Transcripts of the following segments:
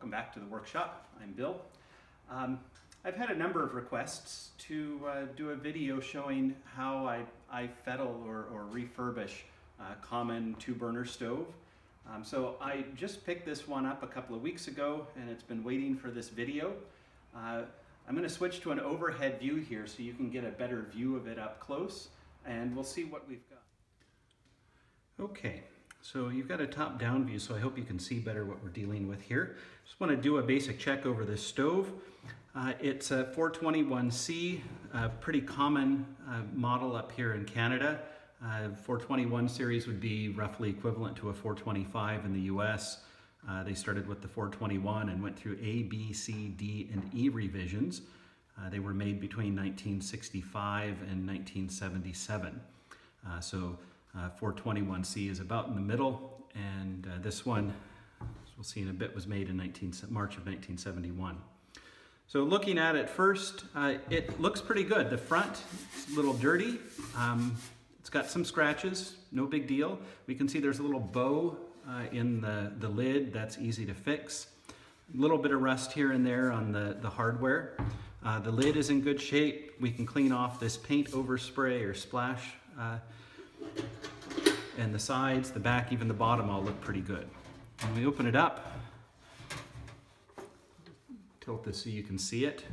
Welcome back to the workshop. I'm Bill. I've had a number of requests to do a video showing how I fettle or refurbish a common two-burner stove. So I just picked this one up a couple of weeks ago and it's been waiting for this video. I'm going to switch to an overhead view here so you can get a better view of it up close, and we'll see what we've got. Okay, so you've got a top-down view, so I hope you can see better what we're dealing with here. Just want to do a basic check over this stove. It's a 421C, a pretty common model up here in Canada. 421 series would be roughly equivalent to a 425 in the US. They started with the 421 and went through A, B, C, D, and E revisions. They were made between 1965 and 1977. 421C is about in the middle, and this one, as we'll see in a bit, was made in March of 1971. So looking at it first, it looks pretty good. The front is a little dirty. It's got some scratches, no big deal. We can see there's a little bow in the lid. That's easy to fix. A little bit of rust here and there on the hardware. The lid is in good shape. We can clean off this paint overspray or splash, and the sides, the back, even the bottom all look pretty good. When we open it up, tilt this so you can see it.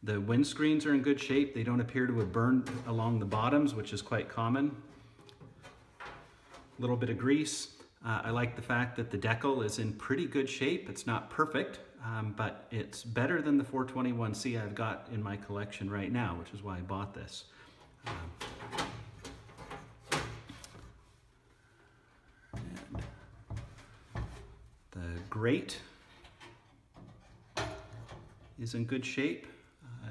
The windscreens are in good shape. They don't appear to have burned along the bottoms, which is quite common. A little bit of grease. I like the fact that the decal is in pretty good shape. It's not perfect, but it's better than the 421C I've got in my collection right now, which is why I bought this. And the grate is in good shape.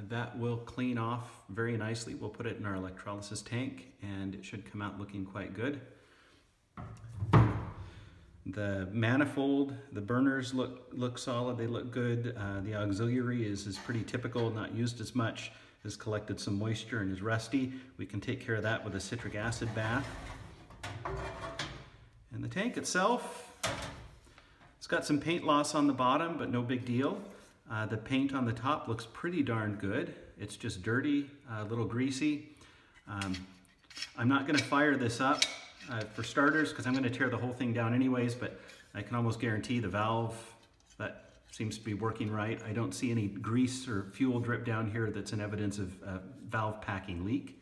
That will clean off very nicely. We'll put it in our electrolysis tank and it should come out looking quite good. The manifold, the burners look solid, they look good. The auxiliary is pretty typical, not used as much, has collected some moisture and is rusty. We can take care of that with a citric acid bath. And the tank itself, it's got some paint loss on the bottom, but no big deal. The paint on the top looks pretty darn good. It's just dirty, a little greasy. I'm not going to fire this up for starters because I'm going to tear the whole thing down anyways, but I can almost guarantee the valve, that seems to be working right. I don't see any grease or fuel drip down here that's an evidence of valve packing leak.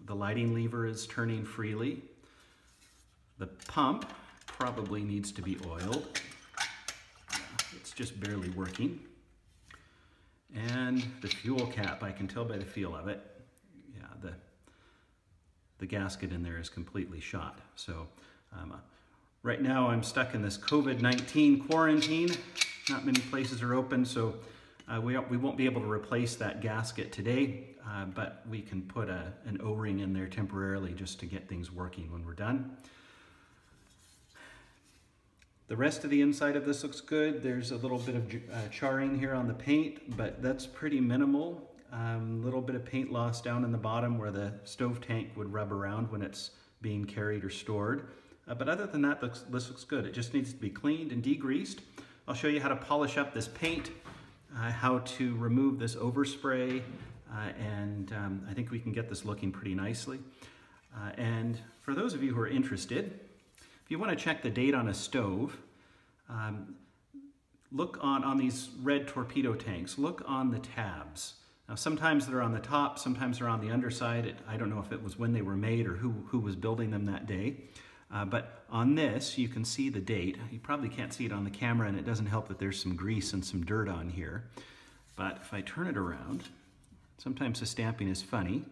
The lighting lever is turning freely. The pump probably needs to be oiled. It's just barely working. And the fuel cap, I can tell by the feel of it. Yeah, the gasket in there is completely shot. So right now I'm stuck in this COVID-19 quarantine. Not many places are open, so we won't be able to replace that gasket today, but we can put an O-ring in there temporarily just to get things working when we're done. The rest of the inside of this looks good. There's a little bit of charring here on the paint, but that's pretty minimal. A little bit of paint loss down in the bottom where the stove tank would rub around when it's being carried or stored. But other than that, this looks good. It just needs to be cleaned and degreased. I'll show you how to polish up this paint, how to remove this overspray, and I think we can get this looking pretty nicely. And for those of you who are interested, if you want to check the date on a stove, look on these red torpedo tanks, look on the tabs. Now sometimes they're on the top, sometimes they're on the underside. I don't know if it was when they were made or who was building them that day. But on this, you can see the date. You probably can't see it on the camera, and it doesn't help that there's some grease and some dirt on here. But if I turn it around, sometimes the stamping is funny.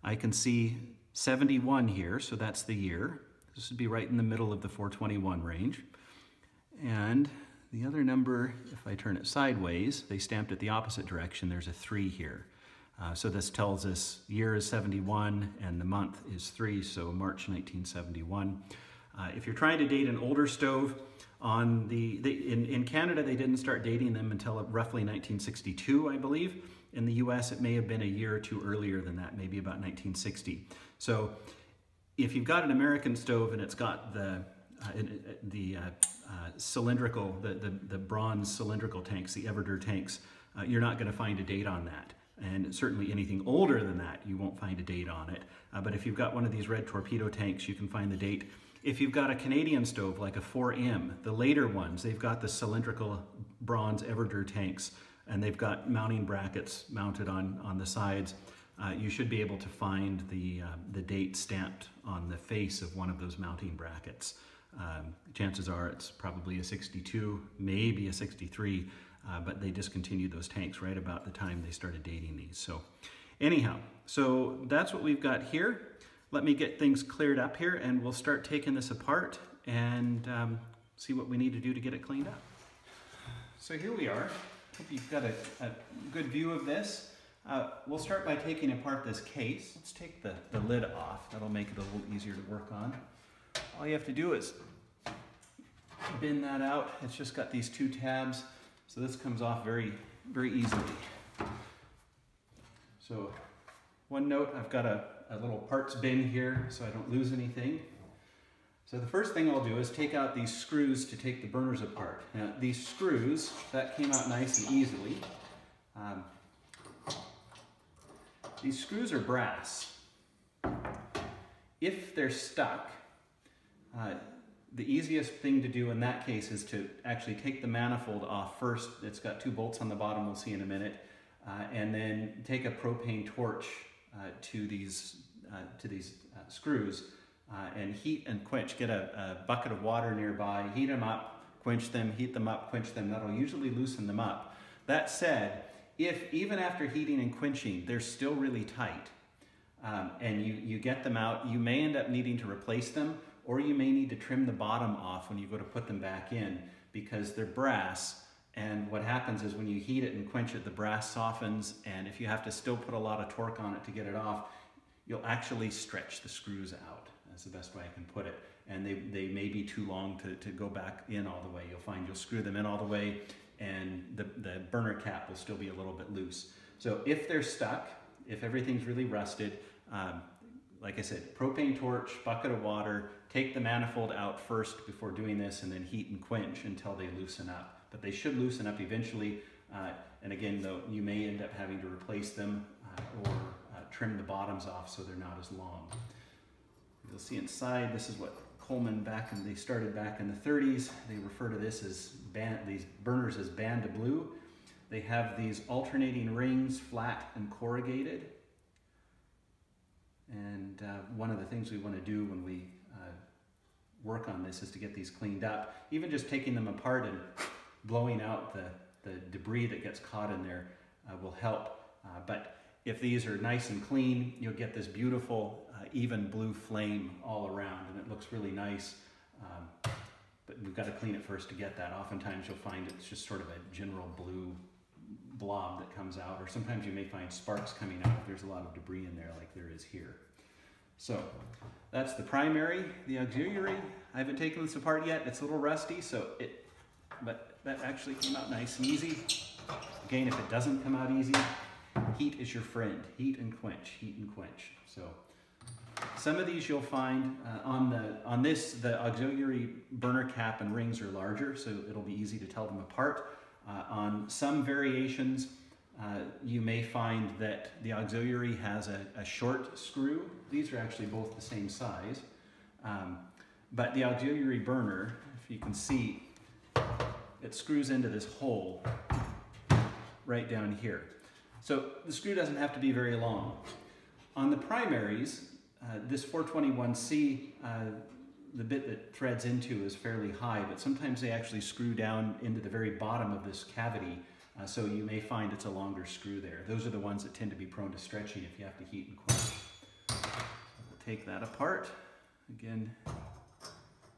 I can see 71 here, so that's the year. This would be right in the middle of the 421 range. And the other number, if I turn it sideways, they stamped it the opposite direction. There's a 3 here. So this tells us year is 71 and the month is 3, so March 1971. If you're trying to date an older stove, in Canada they didn't start dating them until roughly 1962, I believe. In the US it may have been a year or two earlier than that, maybe about 1960. So if you've got an American stove and it's got the cylindrical, the bronze cylindrical tanks, the Everdur tanks, you're not going to find a date on that. And certainly anything older than that, you won't find a date on it. But if you've got one of these red torpedo tanks, you can find the date. If you've got a Canadian stove like a 4M, the later ones, they've got the cylindrical bronze Everdur tanks, and they've got mounting brackets mounted on the sides. You should be able to find the date stamped on the face of one of those mounting brackets. Chances are it's probably a 62, maybe a 63, but they discontinued those tanks right about the time they started dating these. So anyhow, so that's what we've got here. Let me get things cleared up here and we'll start taking this apart and see what we need to do to get it cleaned up. So here we are. Hope you've got a good view of this. We'll start by taking apart this case. Let's take the lid off. That'll make it a little easier to work on. All you have to do is bin that out. It's just got these two tabs, so this comes off very, very easily. So one note, I've got a little parts bin here so I don't lose anything. So the first thing I'll do is take out these screws to take the burners apart. Now these screws, that came out nice and easily. These screws are brass. If they're stuck, the easiest thing to do in that case is to actually take the manifold off first. It's got two bolts on the bottom, we'll see in a minute, and then take a propane torch to these screws and heat and quench. Get a bucket of water nearby, heat them up, quench them, heat them up, quench them. That'll usually loosen them up. That said, if even after heating and quenching, they're still really tight, and you get them out, you may end up needing to replace them, or you may need to trim the bottom off when you go to put them back in because they're brass. And what happens is when you heat it and quench it, the brass softens, and if you have to still put a lot of torque on it to get it off, you'll actually stretch the screws out. That's the best way I can put it. And they may be too long to go back in all the way. You'll find you'll screw them in all the way, and the burner cap will still be a little bit loose. So if they're stuck, if everything's really rusted, like I said, propane torch, bucket of water, take the manifold out first before doing this, and then heat and quench until they loosen up. But they should loosen up eventually, and again, though, you may end up having to replace them or trim the bottoms off so they're not as long. You'll see inside, this is what Coleman they started back in the 30s. They refer to this as these burners as band of blue. They have these alternating rings, flat and corrugated. And one of the things we want to do when we work on this is to get these cleaned up. Even just taking them apart and blowing out the debris that gets caught in there will help. But if these are nice and clean, you'll get this beautiful even blue flame all around, and it looks really nice. But we've got to clean it first to get that. Oftentimes you'll find it's just sort of a general blue blob that comes out, or sometimes you may find sparks coming out if there's a lot of debris in there like there is here. So that's the primary. The auxiliary, I haven't taken this apart yet. It's a little rusty, but that actually came out nice and easy. Again, if it doesn't come out easy, heat is your friend. Heat and quench, heat and quench. So some of these you'll find on this, the auxiliary burner cap and rings are larger, so it'll be easy to tell them apart. On some variations, you may find that the auxiliary has a short screw. These are actually both the same size. But the auxiliary burner, if you can see, it screws into this hole right down here. So the screw doesn't have to be very long. On the primaries, this 421C, the bit that threads into is fairly high, but sometimes they actually screw down into the very bottom of this cavity, so you may find it's a longer screw there. Those are the ones that tend to be prone to stretching if you have to heat and quench. We'll take that apart. Again,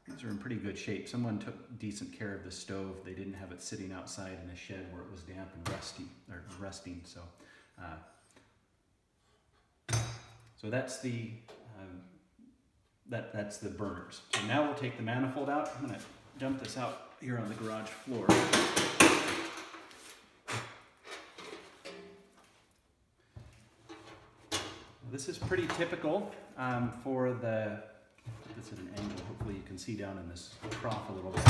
these are in pretty good shape. Someone took decent care of the stove. They didn't have it sitting outside in a shed where it was damp and rusting. So that's the that's the burners. So now we'll take the manifold out. I'm going to dump this out here on the garage floor. This is pretty typical for the Put this at an angle. Hopefully you can see down in this trough a little bit.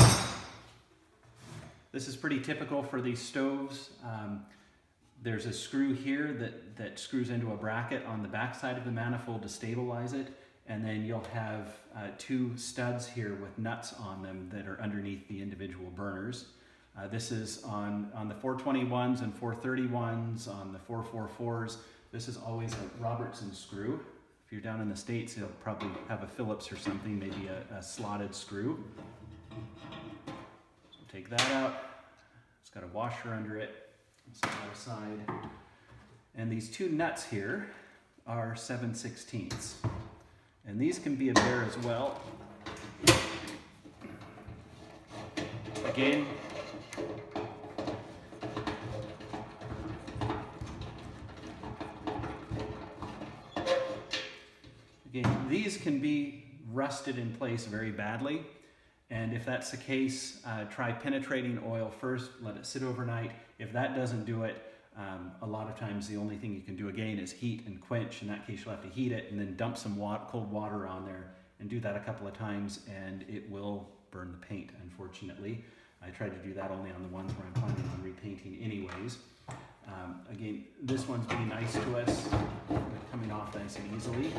This is pretty typical for these stoves. There's a screw here that screws into a bracket on the back side of the manifold to stabilize it. And then you'll have two studs here with nuts on them that are underneath the individual burners. This is on the 421s and 431s, on the 444s. This is always a Robertson screw. If you're down in the States, they'll probably have a Phillips or something, maybe a slotted screw. So take that out. It's got a washer under it. Set that aside. And these two nuts here are 7/16. And these can be a bear as well. Again, these can be rusted in place very badly. And if that's the case, try penetrating oil first, let it sit overnight. If that doesn't do it, a lot of times the only thing you can do again is heat and quench. In that case, you'll have to heat it and then dump some cold water on there and do that a couple of times, and it will burn the paint, unfortunately. I tried to do that only on the ones where I'm planning on repainting anyways. Again, this one's being nice to us, coming off nice and easily.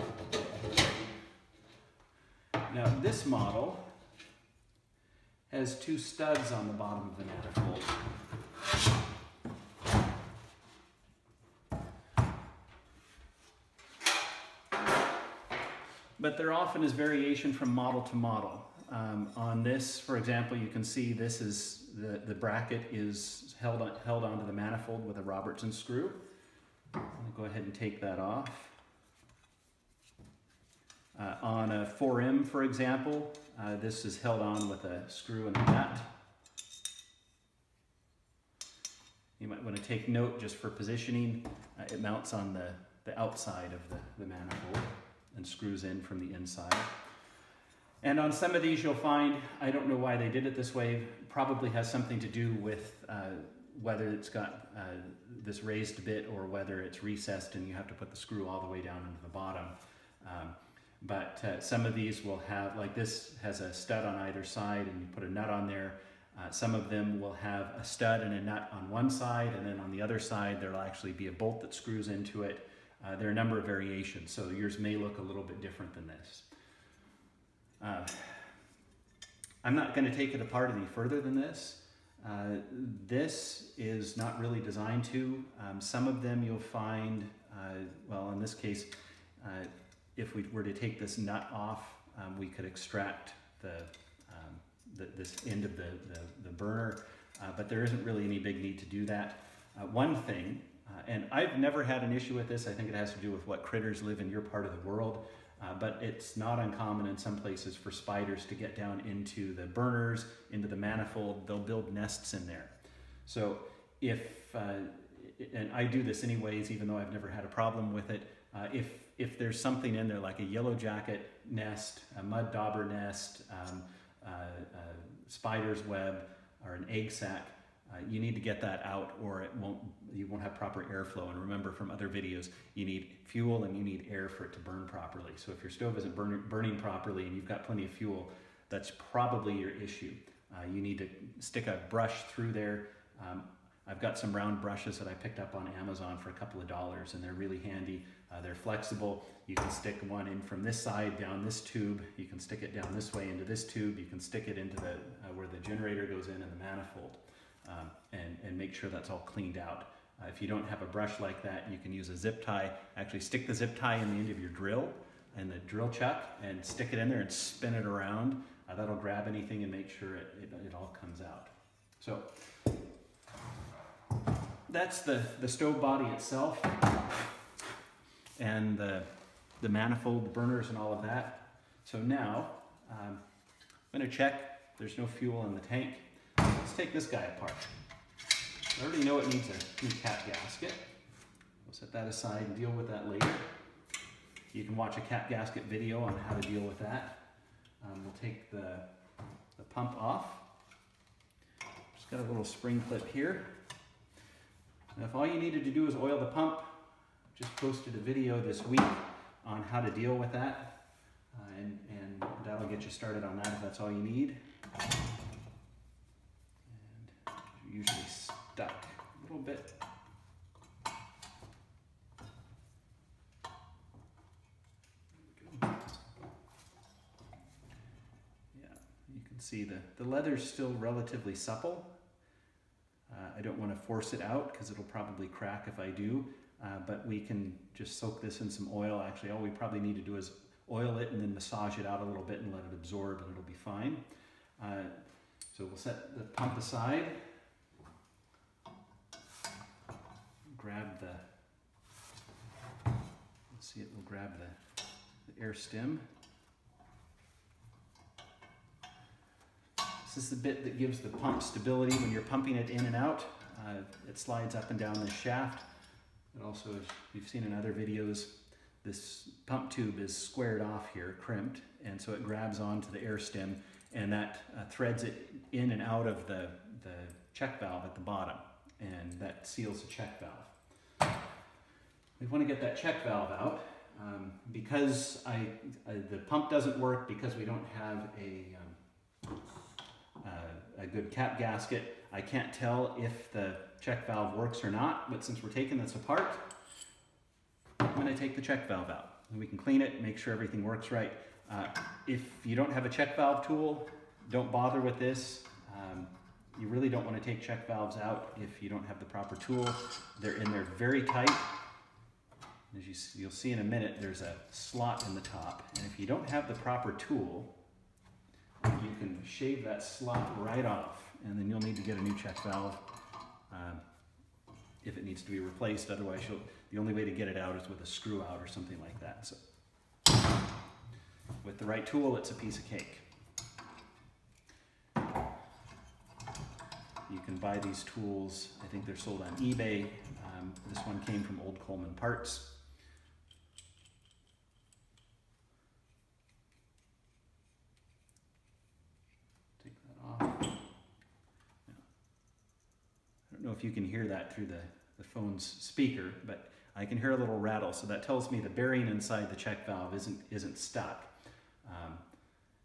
Now this model has two studs on the bottom of the manifold. But there often is variation from model to model. On this, for example, you can see this is the bracket is held onto the manifold with a Robertson screw. I'll go ahead and take that off. On a 4M, for example, this is held on with a screw and a nut. You might want to take note just for positioning. It mounts on the outside of the manifold and screws in from the inside. And on some of these you'll find, I don't know why they did it this way, probably has something to do with whether it's got this raised bit or whether it's recessed and you have to put the screw all the way down into the bottom. But some of these will have, like this has a stud on either side and you put a nut on there. Some of them will have a stud and a nut on one side, and then on the other side there'll actually be a bolt that screws into it. There are a number of variations, so yours may look a little bit different than this. I'm not going to take it apart any further than this. This is not really designed to. Some of them you'll find, well in this case, if we were to take this nut off, we could extract this end of the burner, but there isn't really any big need to do that. One thing, and I've never had an issue with this, I think it has to do with what critters live in your part of the world, but it's not uncommon in some places for spiders to get down into the burners, into the manifold. They'll build nests in there. So and I do this anyways, even though I've never had a problem with it, if there's something in there like a yellow jacket nest, a mud dauber nest, a spider's web, or an egg sac, you need to get that out or you won't have proper airflow. And remember from other videos, you need fuel and you need air for it to burn properly. So if your stove isn't burning properly and you've got plenty of fuel, that's probably your issue. You need to stick a brush through there. I've got some round brushes that I picked up on Amazon for a couple of dollars, and they're really handy. They're flexible. You can stick one in from this side down this tube. You can stick it down this way into this tube. You can stick it into where the generator goes in the manifold, and make sure that's all cleaned out. If you don't have a brush like that, you can use a zip tie. Actually stick the zip tie in the end of your drill and the drill chuck and stick it in there and spin it around. That'll grab anything and make sure it all comes out. So that's the stove body itself, and the manifold, the burners and all of that. So now I'm going to check there's no fuel in the tank. Let's take this guy apart. I already know it needs a new cat gasket. We'll set that aside and deal with that later. You can watch a cat gasket video on how to deal with that. We'll take the pump off. Just got a little spring clip here. Now, if all you needed to do is oil the pump, just posted a video this week on how to deal with that. And to get you started on that if that's all you need. And you're usually stuck a little bit. See the leather's still relatively supple. I don't want to force it out because it'll probably crack if I do, but we can just soak this in some oil. Actually, all we probably need to do is oil it and then massage it out a little bit and let it absorb, and it'll be fine. So we'll set the pump aside. Grab let's see, we'll grab the air stem. This is the bit that gives the pump stability when you're pumping it in and out. It slides up and down this shaft. It also, as you've seen in other videos, this pump tube is squared off here, crimped, and so it grabs onto the air stem, and that threads it in and out of the check valve at the bottom, and that seals the check valve. We want to get that check valve out. Because the pump doesn't work, because we don't have a good cap gasket, I can't tell if the check valve works or not, but since we're taking this apart, I'm going to take the check valve out. And we can clean it, make sure everything works right. If you don't have a check valve tool, don't bother with this. You really don't want to take check valves out if you don't have the proper tool. They're in there very tight. As you'll see in a minute, there's a slot in the top, and if you don't have the proper tool, you can shave that slot right off, and then you'll need to get a new check valve if it needs to be replaced. Otherwise, the only way to get it out is with a screw out or something like that. So, with the right tool, it's a piece of cake. You can buy these tools. I think they're sold on eBay. This one came from old Coleman parts. I don't know if you can hear that through the phone's speaker, but I can hear a little rattle, so that tells me the bearing inside the check valve isn't stuck.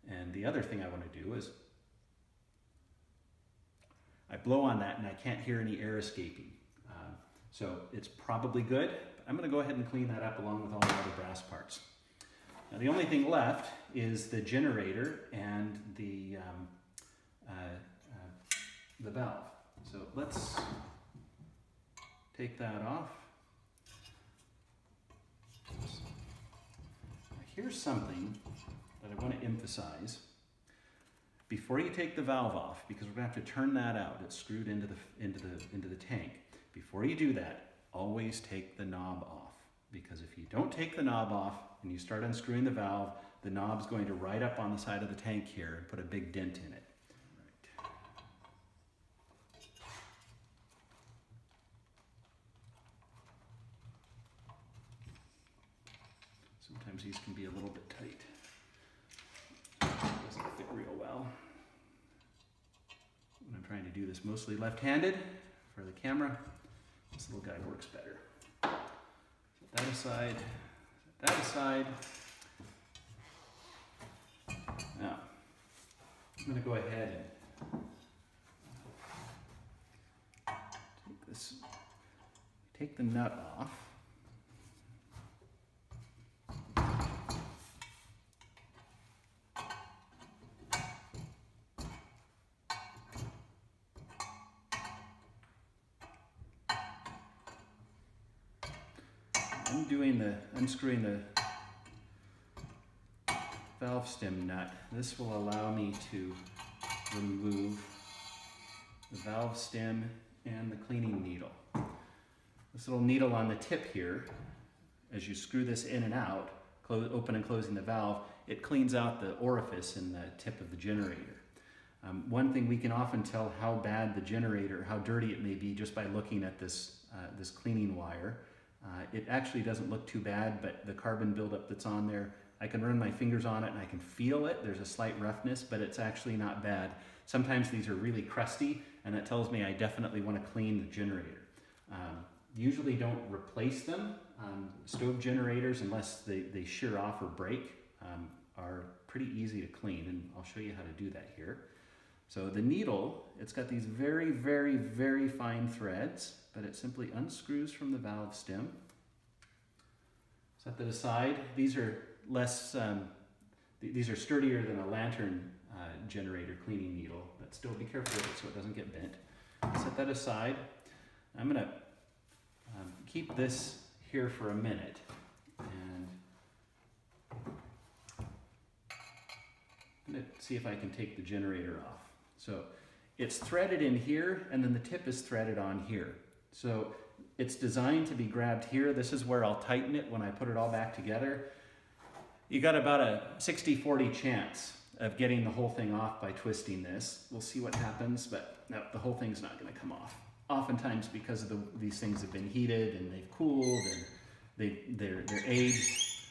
And the other thing I want to do is I blow on that and I can't hear any air escaping. So it's probably good, but I'm going to go ahead and clean that up along with all the other brass parts. Now the only thing left is the generator and the valve. So let's take that off. Here's something that I want to emphasize. Before you take the valve off, because we're going to have to turn that out, it's screwed into the tank. Before you do that, always take the knob off, because if you don't take the knob off and you start unscrewing the valve, the knob's going to ride up on the side of the tank here and put a big dent in it. Sometimes these can be a little bit tight. Doesn't fit real well. When I'm trying to do this mostly left-handed for the camera, this little guy works better. Set that aside, set that aside. Now, I'm going to go ahead and take the nut off. Unscrewing the valve stem nut. This will allow me to remove the valve stem and the cleaning needle. This little needle on the tip here, as you screw this in and out, open and closing the valve, it cleans out the orifice in the tip of the generator. One thing we can often tell how bad the generator, how dirty it may be just by looking at this cleaning wire. It actually doesn't look too bad, but the carbon buildup that's on there, I can run my fingers on it and I can feel it. There's a slight roughness, but it's actually not bad. Sometimes these are really crusty, and that tells me I definitely want to clean the generator. Usually don't replace them. Stove generators, unless they shear off or break, are pretty easy to clean, and I'll show you how to do that here. So the needle, it's got these very, very, very fine threads, but it simply unscrews from the valve stem. Set that aside. These are less, these are sturdier than a lantern generator cleaning needle, but still be careful with it so it doesn't get bent. Set that aside. I'm gonna keep this here for a minute, and I'm gonna see if I can take the generator off. So it's threaded in here, and then the tip is threaded on here. So it's designed to be grabbed here. This is where I'll tighten it when I put it all back together. You got about a 60-40 chance of getting the whole thing off by twisting this. We'll see what happens, but no, the whole thing's not gonna come off. Oftentimes, because of these things have been heated and they've cooled and they're aged,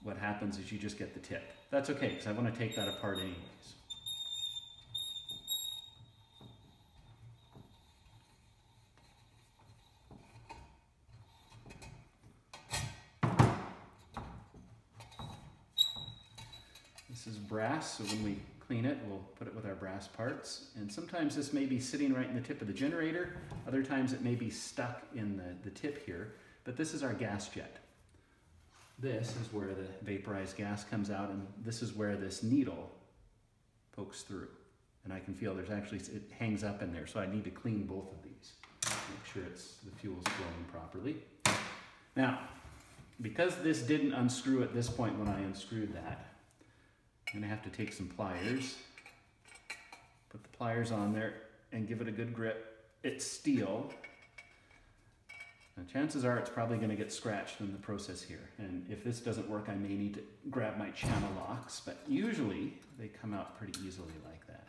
what happens is you just get the tip. That's okay, because I want to take that apart anyways. This is brass, so when we clean it, we'll put it with our brass parts. And sometimes this may be sitting right in the tip of the generator. Other times it may be stuck in the tip here. But this is our gas jet. This is where the vaporized gas comes out, and this is where this needle pokes through. And I can feel there's actually, it hangs up in there, so I need to clean both of these. Make sure the fuel's flowing properly. Now, because this didn't unscrew at this point when I unscrewed that, I'm gonna have to take some pliers, put the pliers on there and give it a good grip. It's steel. Now, chances are it's probably gonna get scratched in the process here. And if this doesn't work, I may need to grab my channel locks, but usually they come out pretty easily like that.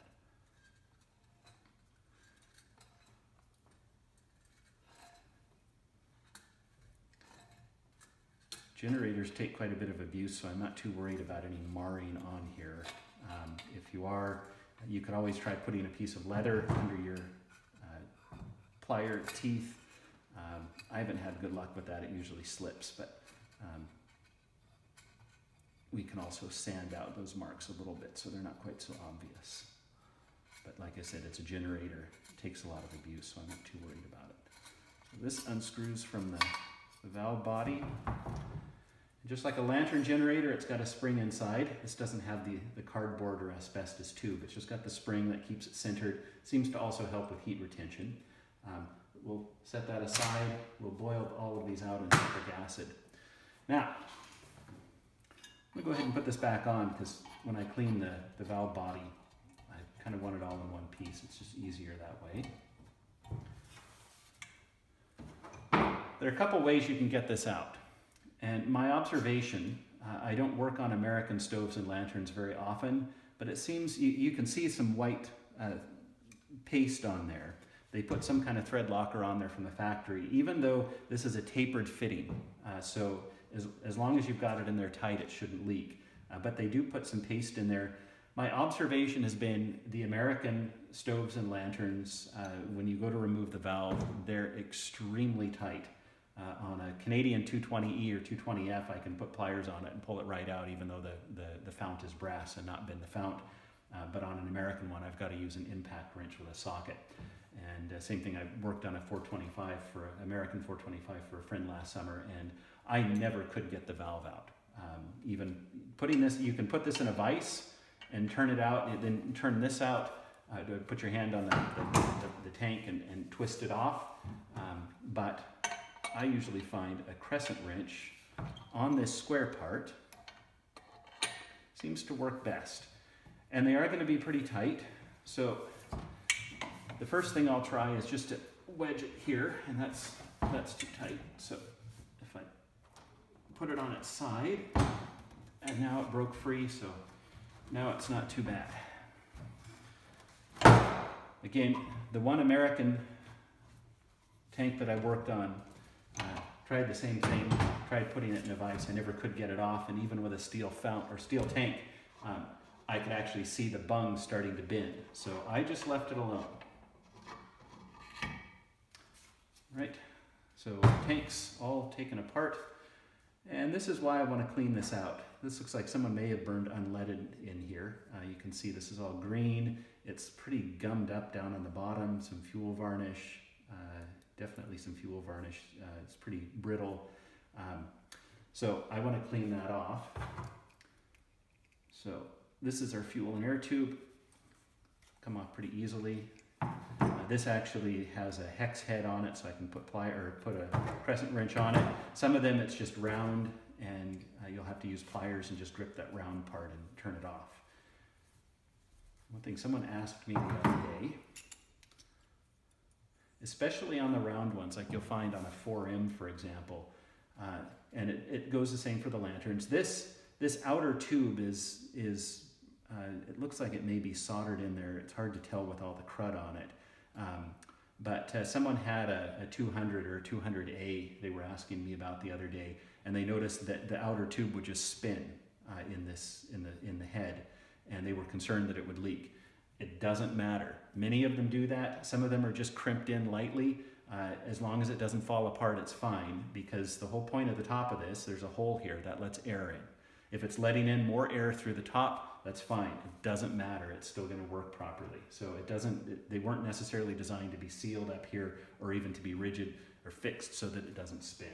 Generators take quite a bit of abuse, so I'm not too worried about any marring on here. If you are, you could always try putting a piece of leather under your plier teeth. I haven't had good luck with that. It usually slips, but we can also sand out those marks a little bit so they're not quite so obvious. But like I said, it's a generator. It takes a lot of abuse, so I'm not too worried about it. So this unscrews from the valve body. Just like a lantern generator, it's got a spring inside. This doesn't have the cardboard or asbestos tube. It's just got the spring that keeps it centered. Seems to also help with heat retention. We'll set that aside. We'll boil all of these out in citric acid. Now, I'm gonna go ahead and put this back on, because when I clean the valve body, I kind of want it all in one piece. It's just easier that way. There are a couple ways you can get this out. And my observation, I don't work on American stoves and lanterns very often, but it seems you can see some white paste on there. They put some kind of thread locker on there from the factory, even though this is a tapered fitting. So as long as you've got it in there tight, it shouldn't leak. But they do put some paste in there. My observation has been the American stoves and lanterns, when you go to remove the valve, they're extremely tight. On a Canadian 220E or 220F, I can put pliers on it and pull it right out, even though the fount is brass and not been the fount. But on an American one, I've got to use an impact wrench with a socket. And same thing, I worked on a 425 for American 425 for a friend last summer, and I never could get the valve out. Even putting this, you can put this in a vise and turn it out, and then turn this out. Put your hand on the tank and twist it off. But I usually find a crescent wrench on this square part seems to work best. And they are going to be pretty tight. So the first thing I'll try is just to wedge it here, and that's too tight. So if I put it on its side, and now it broke free, so now it's not too bad. Again, the one American tank that I worked on, tried the same thing, tried putting it in a vise. I never could get it off, and even with a steel fount or steel tank, I could actually see the bung starting to bend. So I just left it alone. Right, so tanks all taken apart, and this is why I want to clean this out. This looks like someone may have burned unleaded in here. You can see this is all green. It's pretty gummed up down on the bottom, some fuel varnish, definitely some fuel varnish. It's pretty brittle. So I want to clean that off. So this is our fuel and air tube. Come off pretty easily. This actually has a hex head on it, so I can put a crescent wrench on it. Some of them it's just round, and you'll have to use pliers and just grip that round part and turn it off. One thing someone asked me the other day, especially on the round ones, like you'll find on a 4M, for example, and it goes the same for the lanterns. This outer tube is it looks like it may be soldered in there. It's hard to tell with all the crud on it. But someone had a 200 or a 200A they were asking me about the other day, and they noticed that the outer tube would just spin in the head, and they were concerned that it would leak. It doesn't matter. Many of them do that. Some of them are just crimped in lightly. As long as it doesn't fall apart, it's fine, because the whole point of the top of this, there's a hole here that lets air in. If it's letting in more air through the top, that's fine. It doesn't matter. It's still going to work properly. So they weren't necessarily designed to be sealed up here or even to be rigid or fixed so that it doesn't spin.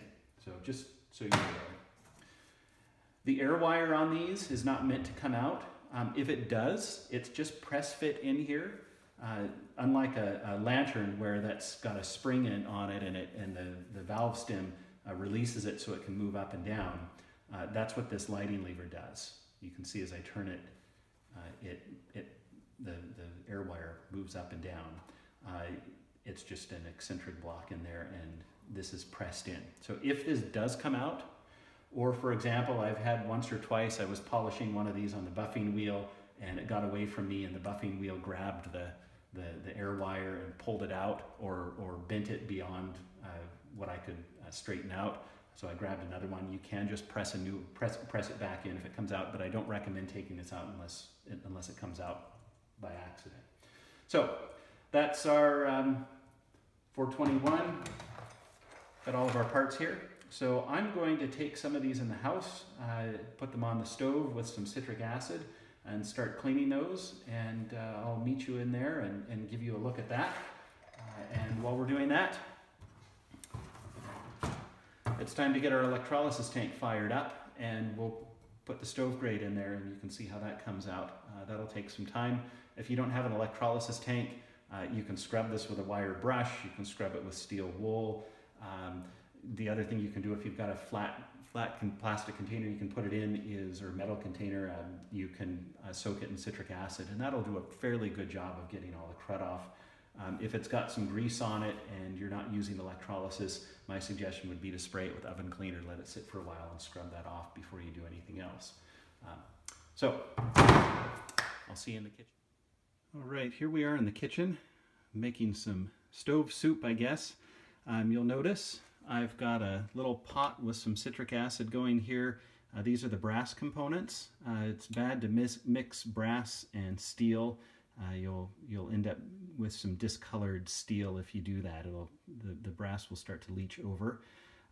So just so you know. The air wire on these is not meant to come out. If it does, it's just press fit in here. Unlike a lantern where that's got a spring on it and the valve stem releases it so it can move up and down. That's what this lighting lever does. You can see as I turn it, the air wire moves up and down. It's just an eccentric block in there, and this is pressed in. So if this does come out, or for example, I've had once or twice, I was polishing one of these on the buffing wheel and it got away from me and the buffing wheel grabbed the air wire and pulled it out or bent it beyond what I could straighten out. So I grabbed another one. You can just press it back in if it comes out, but I don't recommend taking this out unless it comes out by accident. So that's our 421. Got all of our parts here. So I'm going to take some of these in the house, put them on the stove with some citric acid and start cleaning those, and I'll meet you in there and give you a look at that. And while we're doing that, it's time to get our electrolysis tank fired up, and we'll put the stove grate in there and you can see how that comes out. That'll take some time. If you don't have an electrolysis tank, you can scrub this with a wire brush, you can scrub it with steel wool. The other thing you can do if you've got a flat plastic container you can put it in or metal container, you can soak it in citric acid, and that'll do a fairly good job of getting all the crud off. If it's got some grease on it and you're not using electrolysis, my suggestion would be to spray it with oven cleaner, let it sit for a while and scrub that off before you do anything else. So I'll see you in the kitchen. All right, here we are in the kitchen making some stove soup, I guess. You'll notice I've got a little pot with some citric acid going here. These are the brass components. It's bad to mix brass and steel. You'll end up with some discolored steel if you do that. The brass will start to leach over.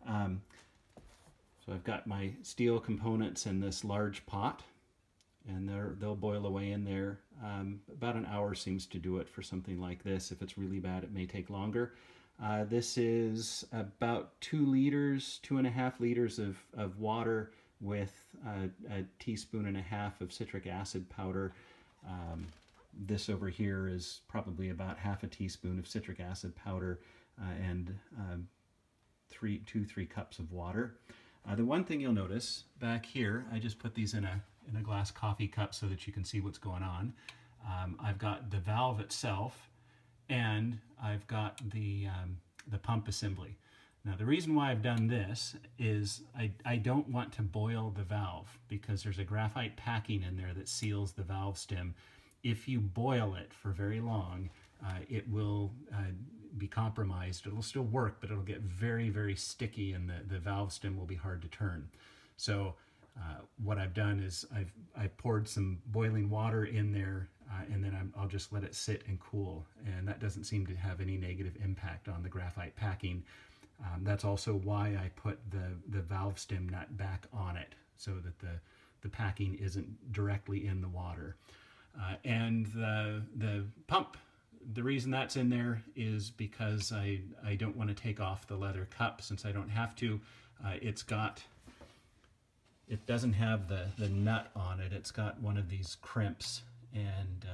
So I've got my steel components in this large pot, and they'll boil away in there. About an hour seems to do it for something like this. If it's really bad, it may take longer. This is about 2.5 liters of water with a teaspoon and a half of citric acid powder. This over here is probably about half a teaspoon of citric acid powder and 3 cups of water. The one thing you'll notice back here, I just put these in a glass coffee cup so that you can see what's going on. I've got the valve itself, and I've got the pump assembly. Now the reason why I've done this is I don't want to boil the valve because there's a graphite packing in there that seals the valve stem. If you boil it for very long, it will be compromised. It'll still work, but it'll get very, very sticky, and the valve stem will be hard to turn. So what I've done is I've poured some boiling water in there, and then I'll just let it sit and cool, and that doesn't seem to have any negative impact on the graphite packing. That's also why I put the valve stem nut back on it, so that the packing isn't directly in the water. And the pump, the reason that's in there is because I don't want to take off the leather cup since I don't have to. It doesn't have the nut on it. It's got one of these crimps, and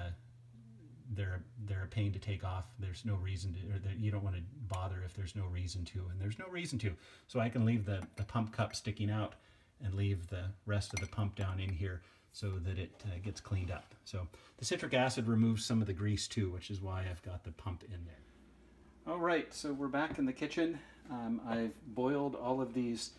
they're a pain to take off. There's no reason to, or you don't want to bother if there's no reason to, and there's no reason to. So I can leave the pump cup sticking out and leave the rest of the pump down in here so that it gets cleaned up. So the citric acid removes some of the grease too, which is why I've got the pump in there. All right, so we're back in the kitchen. I've boiled all of these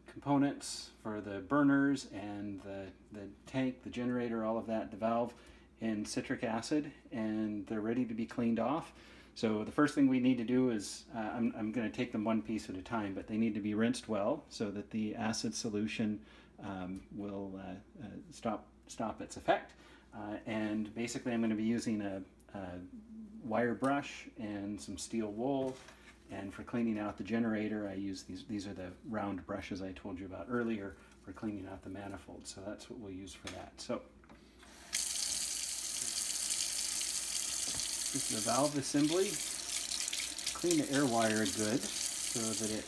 components for the burners and the tank, the generator, all of that, the valve, in citric acid, and they're ready to be cleaned off. So the first thing we need to do is, I'm going to take them one piece at a time, but they need to be rinsed well so that the acid solution will stop its effect. And basically I'm going to be using a wire brush and some steel wool, and for cleaning out the generator I use these are the round brushes I told you about earlier for cleaning out the manifold, so that's what we'll use for that. So this is the valve assembly. Clean the air wire good so that it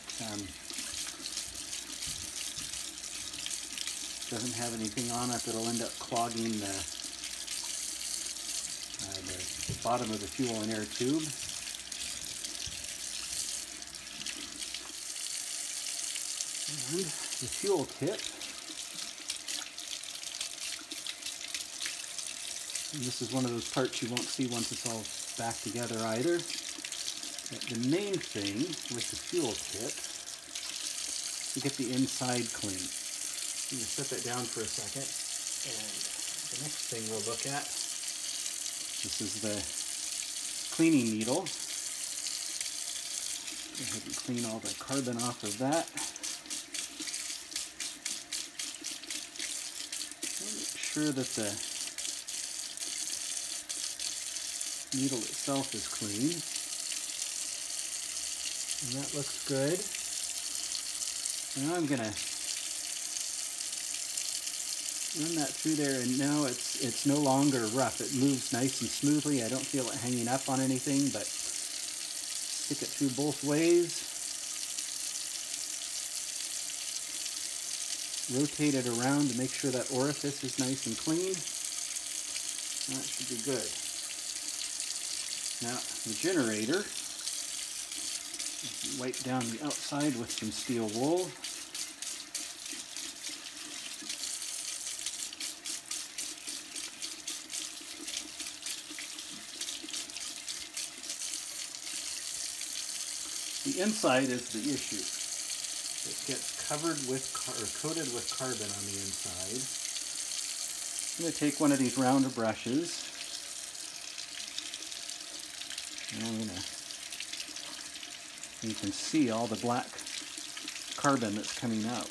doesn't have anything on it that'll end up clogging the bottom of the fuel and air tube. And the fuel tip. And this is one of those parts you won't see once it's all back together either. But the main thing with the fuel tip is to get the inside clean. I'm going to set that down for a second, and the next thing we'll look at, this is the cleaning needle. Go ahead and clean all the carbon off of that. Make sure that the needle itself is clean. And that looks good. Now I'm going to run that through there, and now it's no longer rough. It moves nice and smoothly. I don't feel it hanging up on anything, but stick it through both ways. Rotate it around to make sure that orifice is nice and clean. That should be good. Now the generator, wipe down the outside with some steel wool. The inside is the issue. It gets covered with or coated with carbon on the inside. I'm going to take one of these rounder brushes, and I'm going to, you can see all the black carbon that's coming out.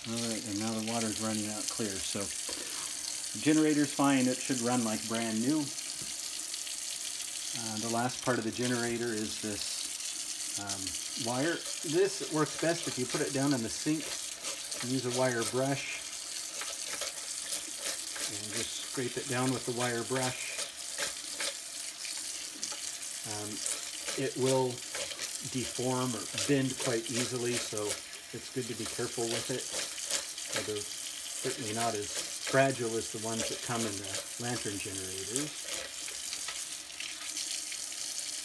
Alright, and now the water's running out clear, so the generator's fine. It should run like brand new. The last part of the generator is this wire. This works best if you put it down in the sink and use a wire brush and just scrape it down with the wire brush. It will deform or bend quite easily, so it's good to be careful with it. Although certainly not as fragile as the ones that come in the lantern generators.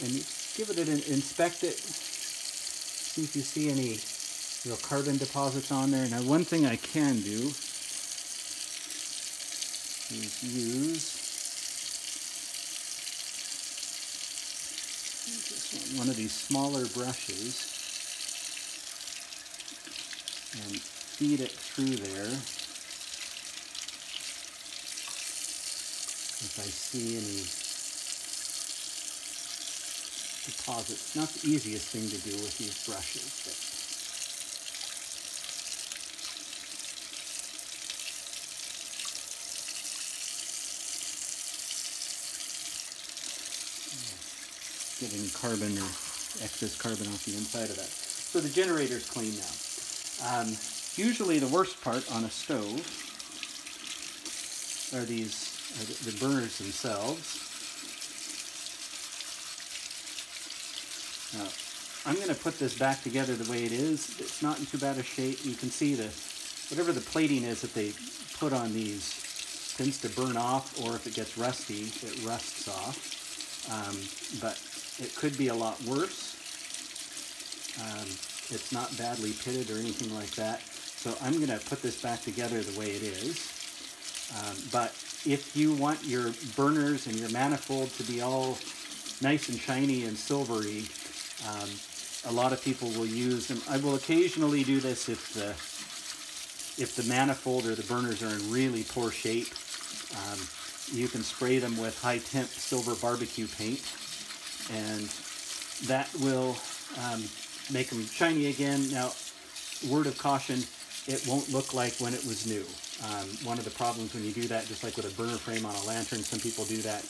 And you give it an inspect it, see if you see any real carbon deposits on there. Now one thing I can do is use just one of these smaller brushes and feed it through there. if I see any deposits. Not the easiest thing to do with these brushes, but get any carbon or excess carbon off the inside of that. So the generator's clean now. Usually the worst part on a stove are the burners themselves. Now, I'm going to put this back together the way it is. It's not in too bad a shape. You can see whatever the plating is that they put on these tends to burn off, or if it gets rusty, it rusts off. But it could be a lot worse. It's not badly pitted or anything like that. So I'm going to put this back together the way it is. But if you want your burners and your manifold to be all nice and shiny and silvery, a lot of people will use them. I will occasionally do this if the manifold or the burners are in really poor shape. You can spray them with high temp silver barbecue paint, and that will make them shiny again. Now, word of caution, it won't look like when it was new. One of the problems when you do that, just like with a burner frame on a lantern, some people do that,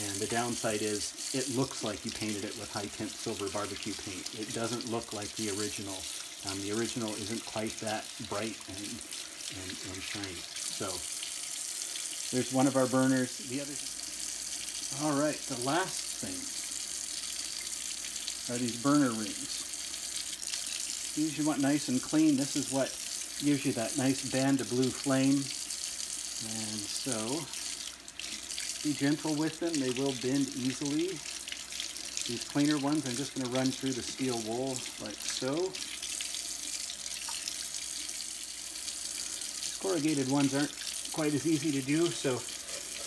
and the downside is it looks like you painted it with high temp silver barbecue paint. It doesn't look like the original. The original isn't quite that bright and shiny. So there's one of our burners. The other. All right, the last thing are these burner rings. These you want nice and clean. This is what gives you that nice band of blue flame. And so be gentle with them. They will bend easily. These cleaner ones, I'm just going to run through the steel wool like so. These corrugated ones aren't quite as easy to do, so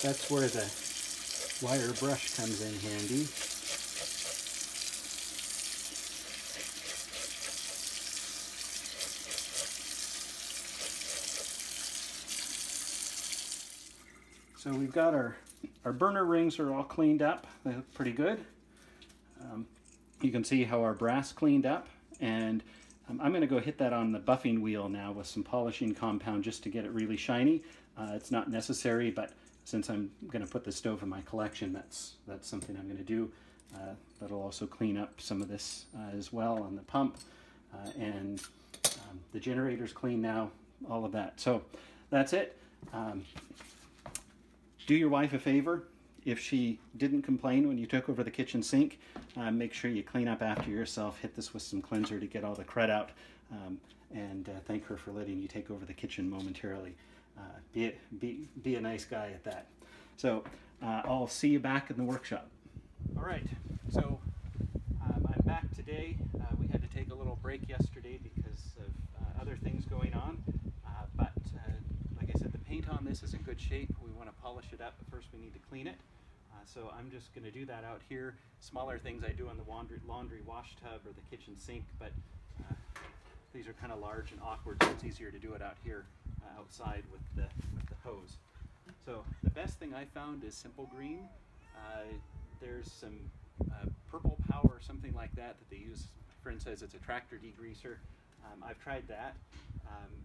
that's where the wire brush comes in handy. So we've got our burner rings are all cleaned up. They look pretty good. You can see how our brass cleaned up, and I'm going to go hit that on the buffing wheel now with some polishing compound just to get it really shiny. It's not necessary, but since I'm going to put the stove in my collection, that's something I'm going to do. That'll also clean up some of this as well on the pump, and the generator's clean now, all of that. So that's it. Do your wife a favor. If she didn't complain when you took over the kitchen sink, make sure you clean up after yourself. Hit this with some cleanser to get all the crud out, and thank her for letting you take over the kitchen momentarily. Be a nice guy at that. So I'll see you back in the workshop. All right, so I'm back today. We had to take a little break yesterday because of other things going on, but like I said, the paint on this is in good shape. We want to polish it up, but first we need to clean it. So I'm just going to do that out here. Smaller things I do on the laundry wash tub or the kitchen sink, but these are kind of large and awkward, so it's easier to do it out here outside with the hose. So the best thing I found is Simple Green. There's some Purple Power or something like that they use. My friend says it's a tractor degreaser. I've tried that,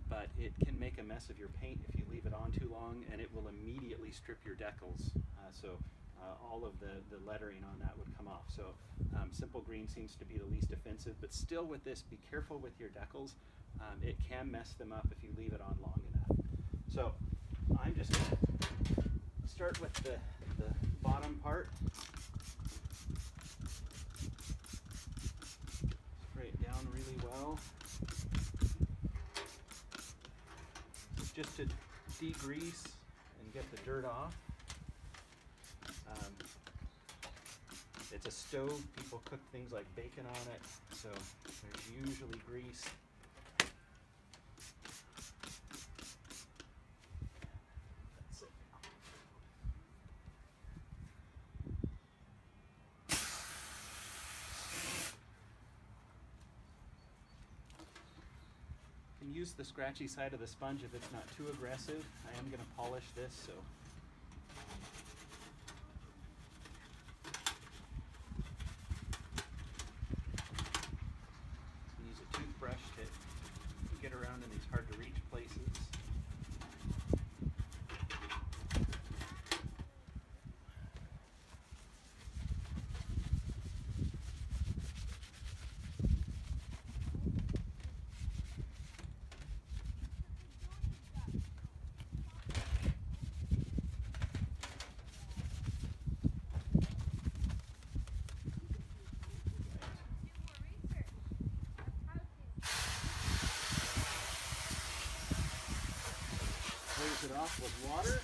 but it can make a mess of your paint if you leave it on too long, and it will immediately strip your decals. All of the lettering on that would come off. So Simple Green seems to be the least offensive, but still with this, be careful with your decals. It can mess them up if you leave it on long enough. So I'm just going to start with the bottom part. Spray it down really well. Just to degrease and get the dirt off. It's a stove. People cook things like bacon on it, so there's usually grease. That's it. You can use the scratchy side of the sponge if it's not too aggressive. I am going to polish this, so rinse it off with water.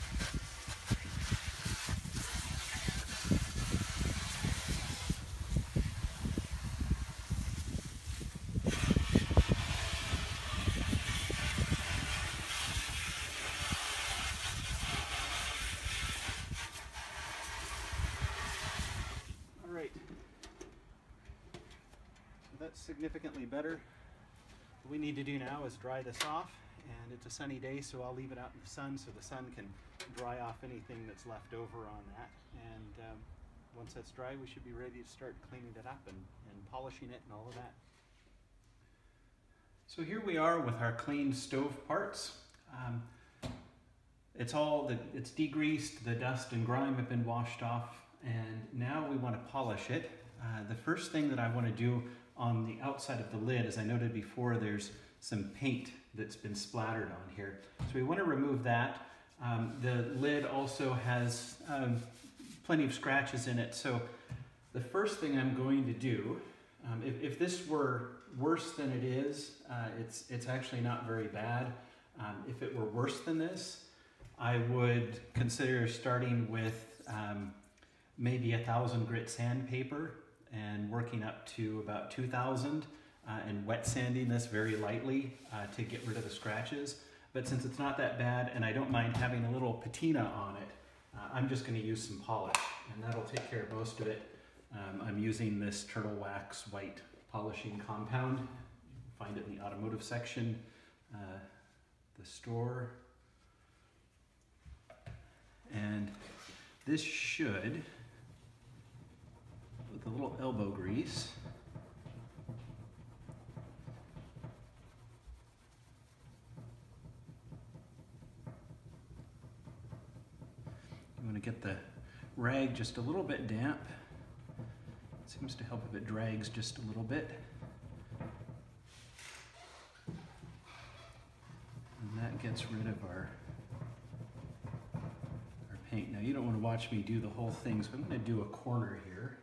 All right, so that's significantly better. What we need to do now is dry this off, and it's a sunny day, so I'll leave it out in the sun so the sun can dry off anything that's left over on that. And once that's dry, we should be ready to start cleaning it up and polishing it and all of that. So here we are with our clean stove parts. It's degreased, the dust and grime have been washed off, and now we want to polish it. The first thing that I want to do on the outside of the lid, as I noted before, there's some paint that's been splattered on here. So we want to remove that. The lid also has plenty of scratches in it. So the first thing I'm going to do, if this were worse than it is, it's actually not very bad. If it were worse than this, I would consider starting with maybe 1,000 grit sandpaper and working up to about 2,000 and wet sanding this very lightly to get rid of the scratches. But since it's not that bad and I don't mind having a little patina on it, I'm just going to use some polish, and that'll take care of most of it. I'm using this Turtle Wax white polishing compound. You can find it in the automotive section, the store. And this should, with a little elbow grease, you want to get the rag just a little bit damp. It seems to help if it drags just a little bit. And that gets rid of our paint. Now you don't want to watch me do the whole thing, so I'm going to do a corner here.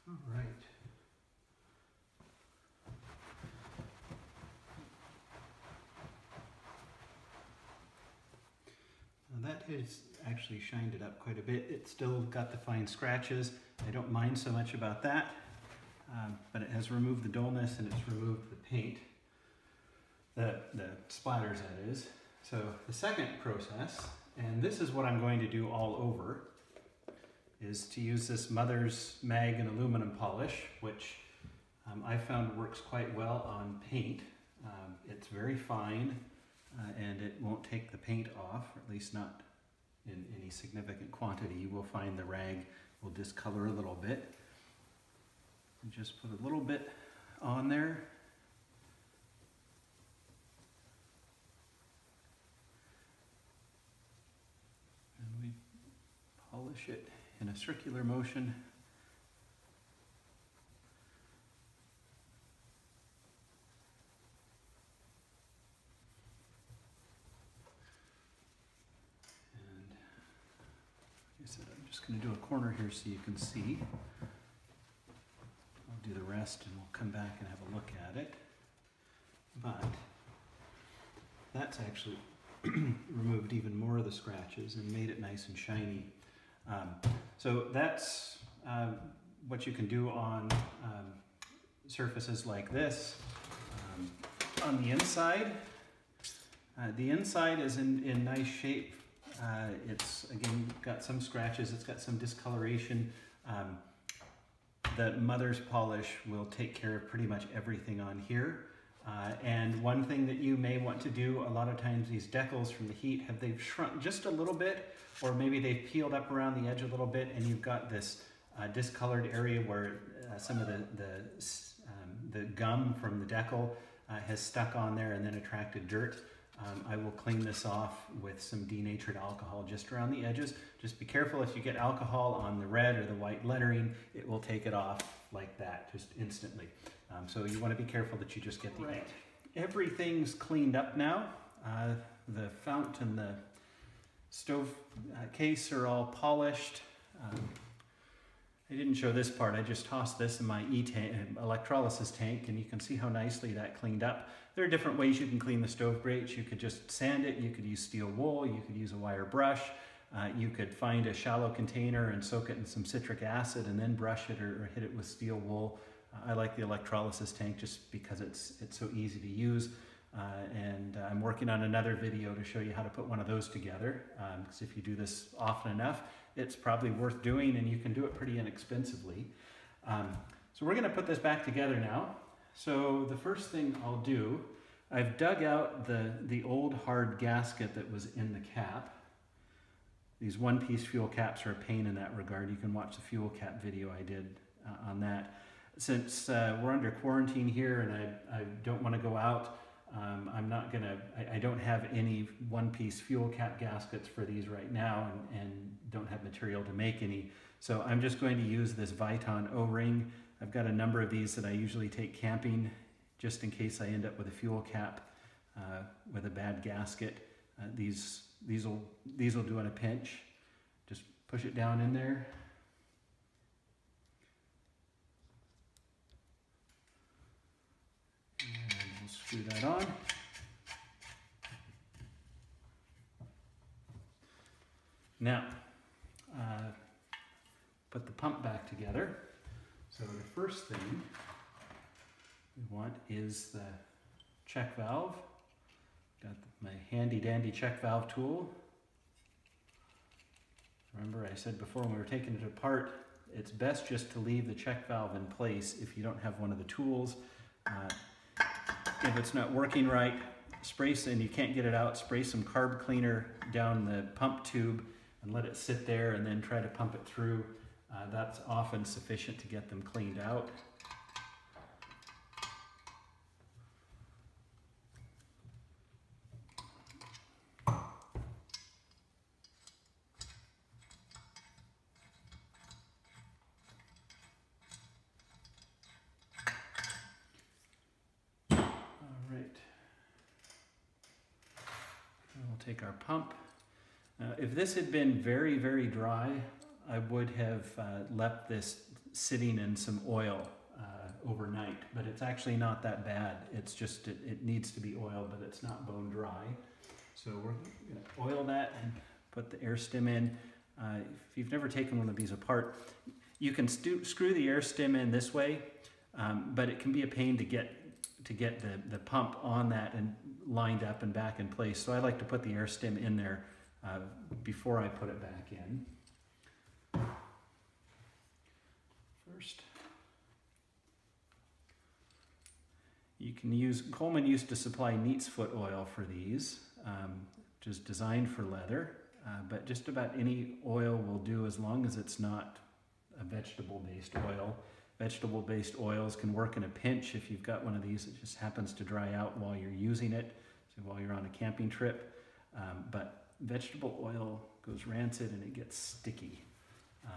All right. Now that has actually shined it up quite a bit. It's still got the fine scratches. I don't mind so much about that, but it has removed the dullness and it's removed the paint, the splatters that is. So the second process, and this is what I'm going to do all over, is to use this Mother's Mag and aluminum polish, which I found works quite well on paint. It's very fine and it won't take the paint off, or at least not in any significant quantity. You will find the rag will discolor a little bit. And just put a little bit on there. And we polish it in a circular motion. And like I said, I'm just going to do a corner here so you can see. I'll do the rest and we'll come back and have a look at it. But that's actually removed even more of the scratches and made it nice and shiny. So that's what you can do on surfaces like this. On the inside is in nice shape. It's again got some scratches, it's got some discoloration. the mother's polish will take care of pretty much everything on here. And one thing that you may want to do, a lot of times these decals from the heat, they've shrunk just a little bit, or maybe they've peeled up around the edge a little bit, and you've got this discolored area where some of the gum from the decal has stuck on there and then attracted dirt. I will clean this off with some denatured alcohol just around the edges. Just be careful if you get alcohol on the red or the white lettering, it will take it off like that, just instantly. So you want to be careful that you just get the edge. Everything's cleaned up now. The fount and the stove case are all polished. I didn't show this part. I just tossed this in my electrolysis tank, and you can see how nicely that cleaned up. There are different ways you can clean the stove grates. You could just sand it, you could use steel wool, you could use a wire brush, you could find a shallow container and soak it in some citric acid and then brush it or hit it with steel wool. I like the electrolysis tank just because it's so easy to use. And I'm working on another video to show you how to put one of those together, because if you do this often enough, it's probably worth doing, and you can do it pretty inexpensively. So we're going to put this back together now. So the first thing I'll do, I've dug out the old hard gasket that was in the cap. These one-piece fuel caps are a pain in that regard. You can watch the fuel cap video I did on that. Since we're under quarantine here and I don't want to go out, I don't have any one-piece fuel cap gaskets for these right now, and don't have material to make any. So I'm just going to use this Viton O-ring. I've got a number of these that I usually take camping, just in case I end up with a fuel cap with a bad gasket. These will do in a pinch. Just push it down in there. Screw that on. Now, put the pump back together. So the first thing we want is the check valve. Got my handy dandy check valve tool. Remember I said before when we were taking it apart, it's best just to leave the check valve in place if you don't have one of the tools. If it's not working right, and you can't get it out, spray some carb cleaner down the pump tube and let it sit there, and then try to pump it through. That's often sufficient to get them cleaned out. Take our pump. If this had been very, very dry, I would have left this sitting in some oil overnight, but it's actually not that bad. It's just, it needs to be oiled, but it's not bone dry. So we're gonna oil that and put the air stem in. If you've never taken one of these apart, you can screw the air stem in this way, but it can be a pain to get the pump on that and lined up and back in place. So I like to put the air stem in there before I put it back in. First, you can use, Coleman used to supply neat's foot oil for these, which is designed for leather, but just about any oil will do as long as it's not a vegetable-based oil. Vegetable-based oils can work in a pinch if you've got one of these that just happens to dry out while you're using it, so while you're on a camping trip. But vegetable oil goes rancid and it gets sticky,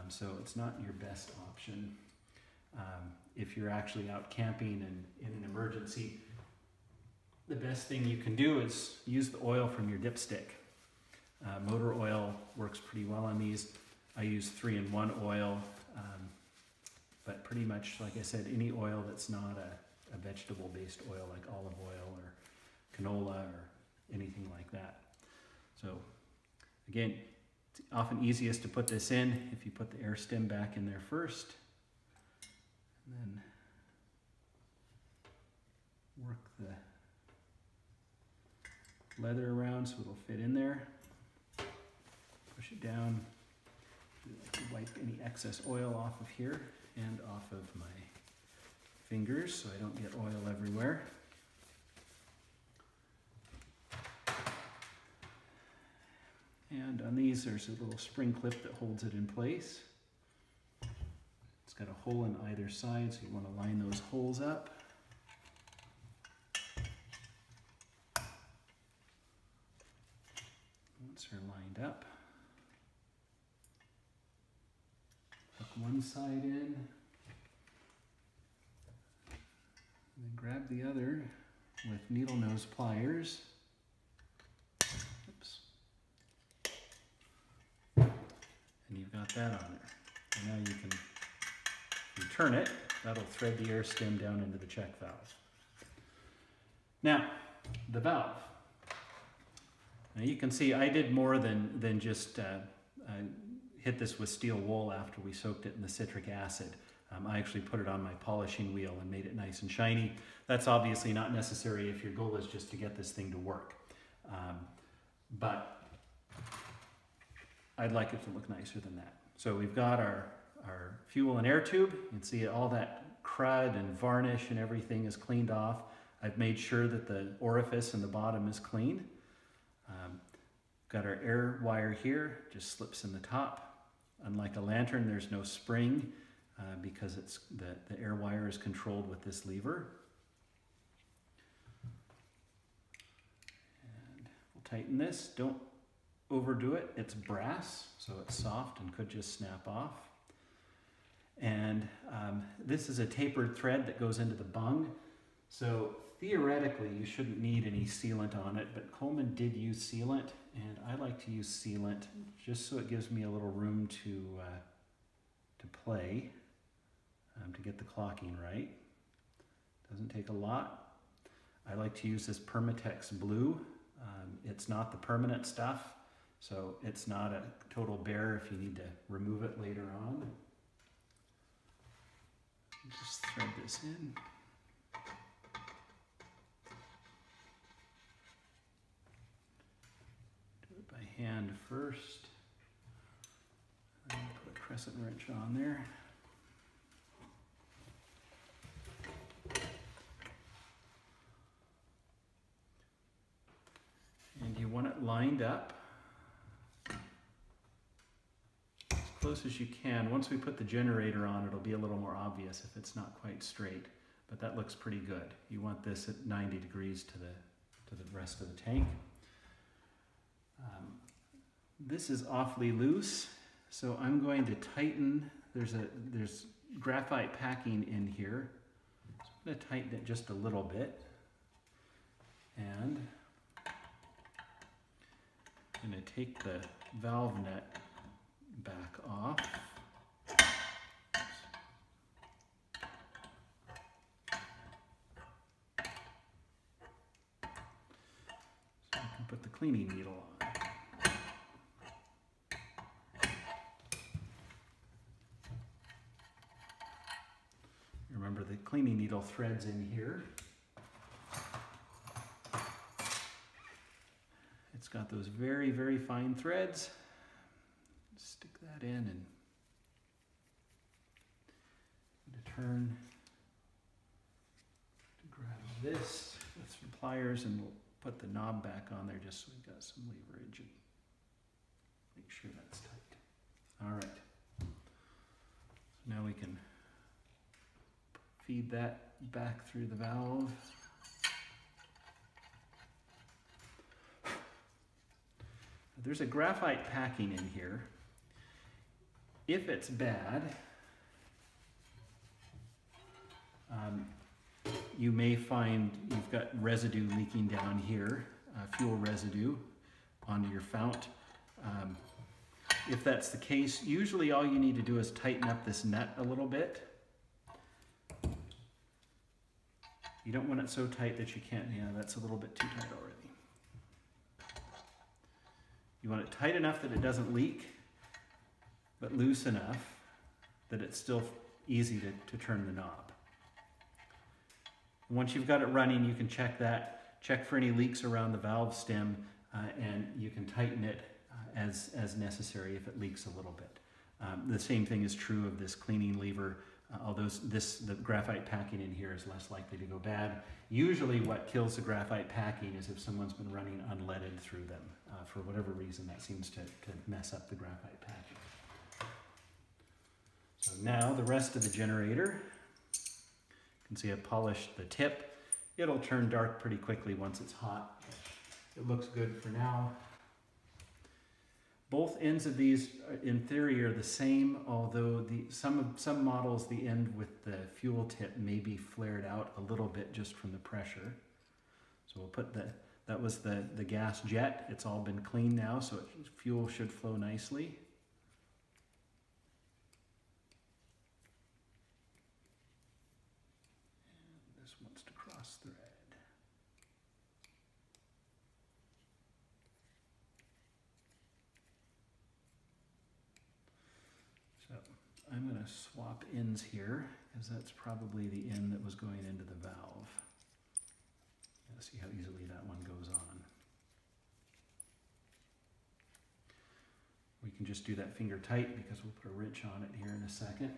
so it's not your best option. If you're actually out camping and in an emergency, the best thing you can do is use the oil from your dipstick. Motor oil works pretty well on these. I use 3-in-1 oil. But pretty much, like I said, any oil that's not a vegetable-based oil like olive oil or canola or anything like that. So again, it's often easiest to put this in if you put the air stem back in there first, and then work the leather around so it'll fit in there. Push it down, wipe any excess oil off of here. and off of my fingers so I don't get oil everywhere. And on these, there's a little spring clip that holds it in place. It's got a hole in either side, so you want to line those holes up. Once they're lined up, hook one side in, and then grab the other with needle nose pliers. Oops. And you've got that on there. And now you can, if you turn it, that'll thread the air stem down into the check valve. Now, the valve. Now you can see I did more than just hit this with steel wool after we soaked it in the citric acid. I actually put it on my polishing wheel and made it nice and shiny. That's obviously not necessary if your goal is just to get this thing to work. But I'd like it to look nicer than that. So we've got our fuel and air tube. You can see all that crud and varnish and everything is cleaned off. I've made sure that the orifice in the bottom is clean. Got our air wire here, just slips in the top. Unlike a lantern, there's no spring because it's the air wire is controlled with this lever. And we'll tighten this. Don't overdo it. It's brass, so it's soft and could just snap off. And this is a tapered thread that goes into the bung. So theoretically, you shouldn't need any sealant on it, but Coleman did use sealant, and I like to use sealant just so it gives me a little room to play, to get the clocking right. Doesn't take a lot. I like to use this Permatex blue. It's not the permanent stuff, so it's not a total bear if you need to remove it later on. Just thread this in. By hand first, and put a crescent wrench on there. And you want it lined up as close as you can. Once we put the generator on, it'll be a little more obvious if it's not quite straight, but that looks pretty good. You want this at 90 degrees to the rest of the tank. This is awfully loose, so I'm going to tighten. There's graphite packing in here. So I'm going to tighten it just a little bit, and I'm going to take the valve nut back off. So I can put the cleaning needle on. Remember, the cleaning needle threads in here. It's got those very, very fine threads. Stick that in and turn to grab this with some pliers, and we'll put the knob back on there just so we've got some leverage and make sure that's tight. All right. So now we can feed that back through the valve. There's a graphite packing in here. If it's bad, you may find you've got residue leaking down here, fuel residue onto your fount. If that's the case, usually all you need to do is tighten up this nut a little bit. You don't want it so tight that you can't, yeah, that's a little bit too tight already. You want it tight enough that it doesn't leak, but loose enough that it's still easy to turn the knob. Once you've got it running, you can check that, check for any leaks around the valve stem, and you can tighten it as necessary if it leaks a little bit. The same thing is true of this cleaning lever. although the graphite packing in here is less likely to go bad. Usually what kills the graphite packing is if someone's been running unleaded through them. For whatever reason, that seems to mess up the graphite packing. So now the rest of the generator, you can see I polished the tip. It'll turn dark pretty quickly once it's hot. It looks good for now. Both ends of these, in theory, are the same, although some models, the end with the fuel tip may be flared out a little bit just from the pressure. So we'll put that was the gas jet. It's all been cleaned now, so fuel should flow nicely. And this wants to cross thread. So I'm going to swap ends here, because that's probably the end that was going into the valve. See how easily that one goes on. We can just do that finger tight because we'll put a wrench on it here in a second.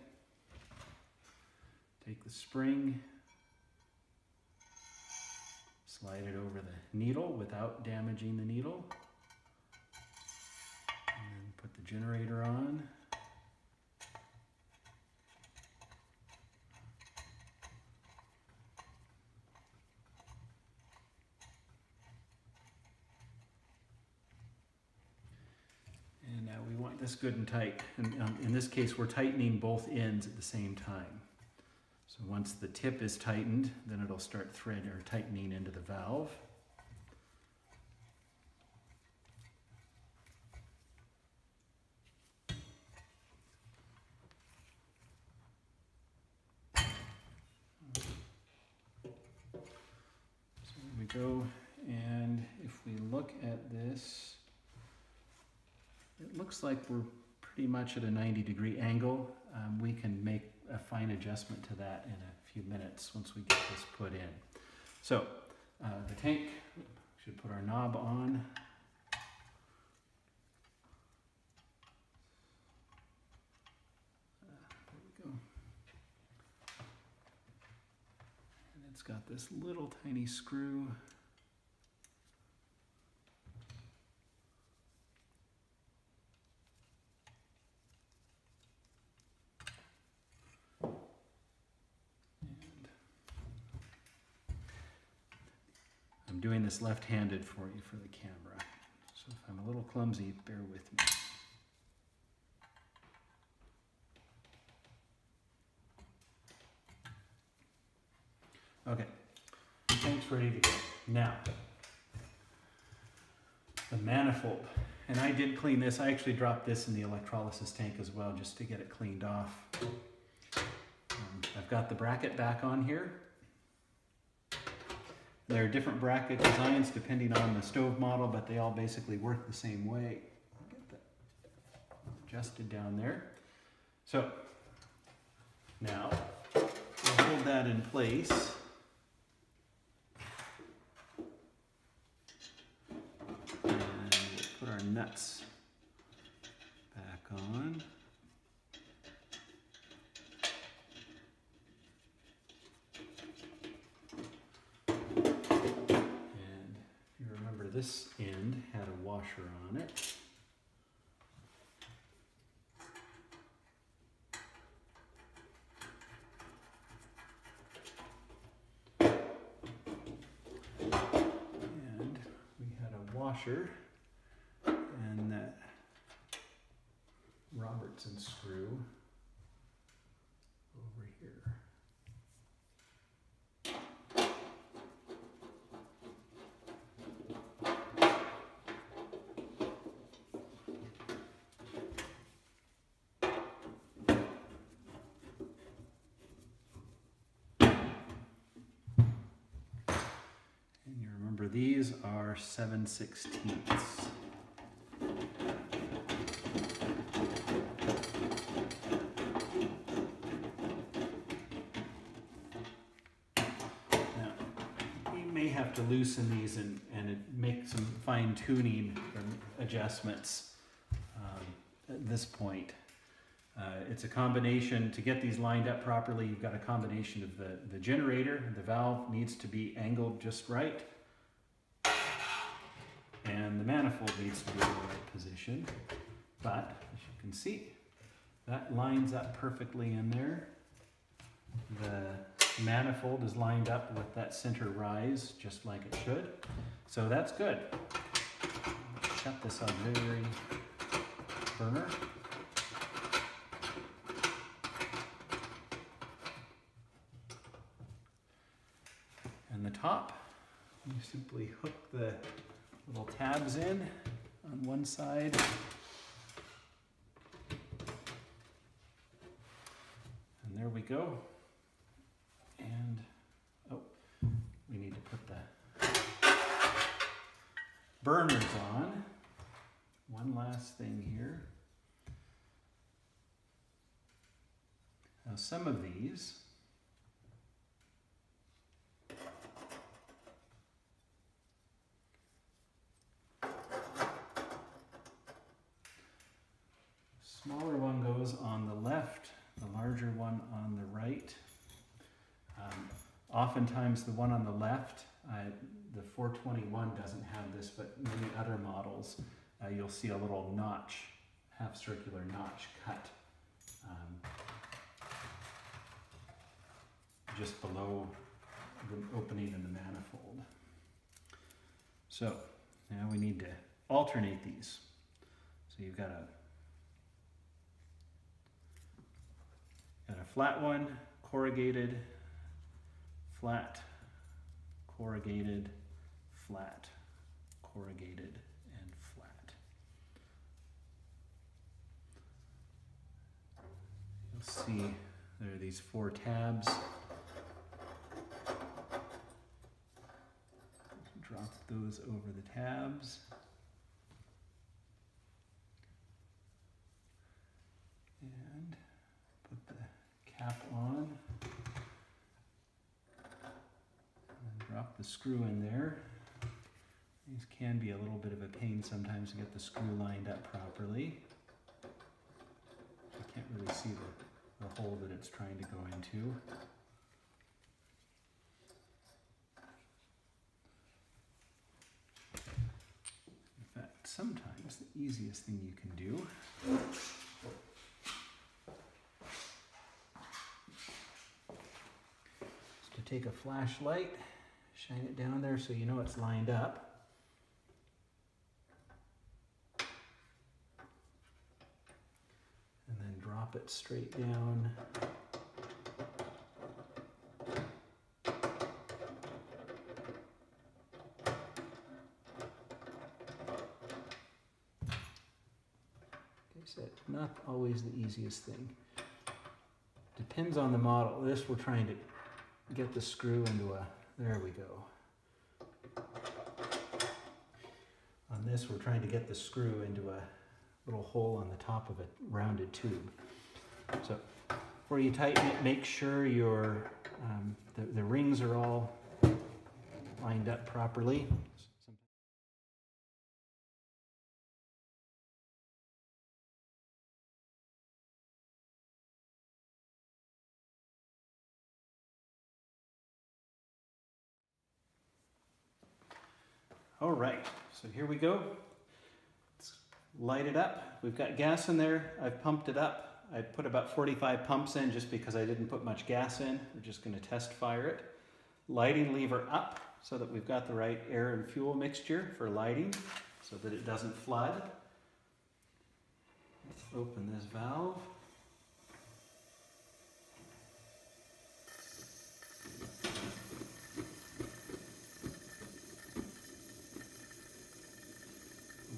Take the spring, slide it over the needle without damaging the needle, and then put the generator on. This good and tight, and in this case we're tightening both ends at the same time. So once the tip is tightened, then it'll start thread or tightening into the valve. So there we go, and if we look at this, it looks like we're pretty much at a 90-degree angle. We can make a fine adjustment to that in a few minutes once we get this put in. So the tank, should put our knob on. There we go. And it's got this little tiny screw. I'm doing this left-handed for you for the camera, so if I'm a little clumsy, bear with me. Okay, the tank's ready to go. Now, the manifold, and I did clean this. I actually dropped this in the electrolysis tank as well, just to get it cleaned off. I've got the bracket back on here. There are different bracket designs depending on the stove model, but they all basically work the same way. Get that adjusted down there. So now we'll hold that in place. And we'll put our nuts back on. This end had a washer on it. And we had a washer and that Robertson screw over here. These are 7/16. Now, we may have to loosen these and make some fine tuning adjustments at this point. It's a combination, to get these lined up properly, you've got a combination of the generator, the valve needs to be angled just right, and the manifold needs to be in the right position. But, as you can see, that lines up perfectly in there. The manifold is lined up with that center rise, just like it should. So that's good. Shut this auxiliary burner. And the top, you simply hook the little tabs in on one side. And there we go. And, oh, we need to put the burners on. One last thing here. Now some of these smaller one goes on the left, the larger one on the right. Oftentimes the one on the left, the 421 doesn't have this, but many other models, you'll see a little notch, half circular notch cut just below the opening in the manifold. So now we need to alternate these. So you've got a flat one, corrugated, flat, corrugated, flat, corrugated, and flat. You'll see there are these 4 tabs. Drop those over the tabs. And put the cap on. And drop the screw in there. These can be a little bit of a pain sometimes to get the screw lined up properly. I can't really see the hole that it's trying to go into. In fact, sometimes the easiest thing you can do is to take a flashlight, shine it down there so you know it's lined up. And then drop it straight down. Like I said, not always the easiest thing. Depends on the model. This we're trying to get the screw into a, there we go. On this we're trying to get the screw into a little hole on the top of a rounded tube. So before you tighten it, make sure your the rings are all lined up properly. All right, so here we go. Let's light it up. We've got gas in there. I've pumped it up. I put about 45 pumps in just because I didn't put much gas in. We're just going to test fire it. Lighting lever up so that we've got the right air and fuel mixture for lighting so that it doesn't flood. Let's open this valve.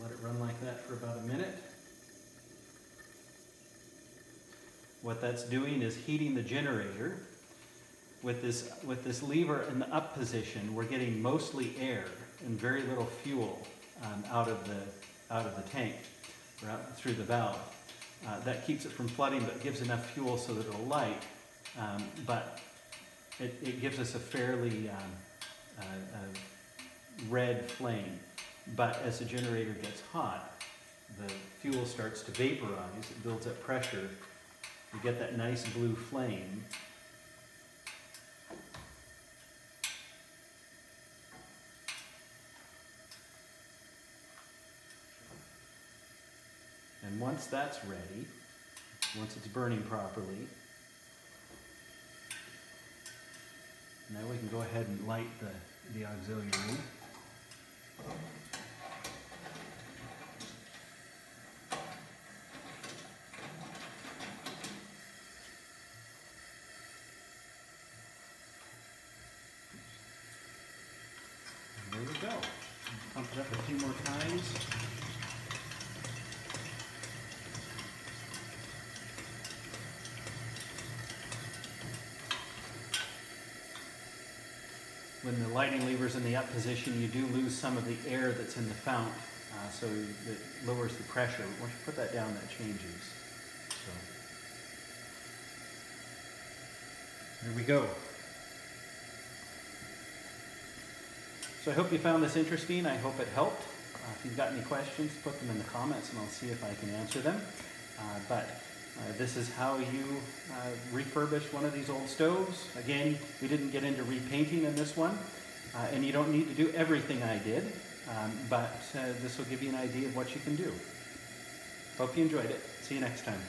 Let it run like that for about a minute. What that's doing is heating the generator. With this lever in the up position, we're getting mostly air and very little fuel out of the tank or out through the valve. That keeps it from flooding, but gives enough fuel so that it'll light. But it gives us a fairly red flame. But as the generator gets hot, the fuel starts to vaporize, it builds up pressure, You get that nice blue flame. And once that's ready, once it's burning properly, now we can go ahead and light the auxiliary. And there we go. Pump it up a few more times. When the lighting lever's in the up position, you do lose some of the air that's in the fount, so it lowers the pressure. Once you put that down, that changes. So there we go. So I hope you found this interesting. I hope it helped. If you've got any questions, put them in the comments and I'll see if I can answer them. This is how you refurbish one of these old stoves. Again, we didn't get into repainting in this one, and you don't need to do everything I did, but this will give you an idea of what you can do. Hope you enjoyed it. See you next time.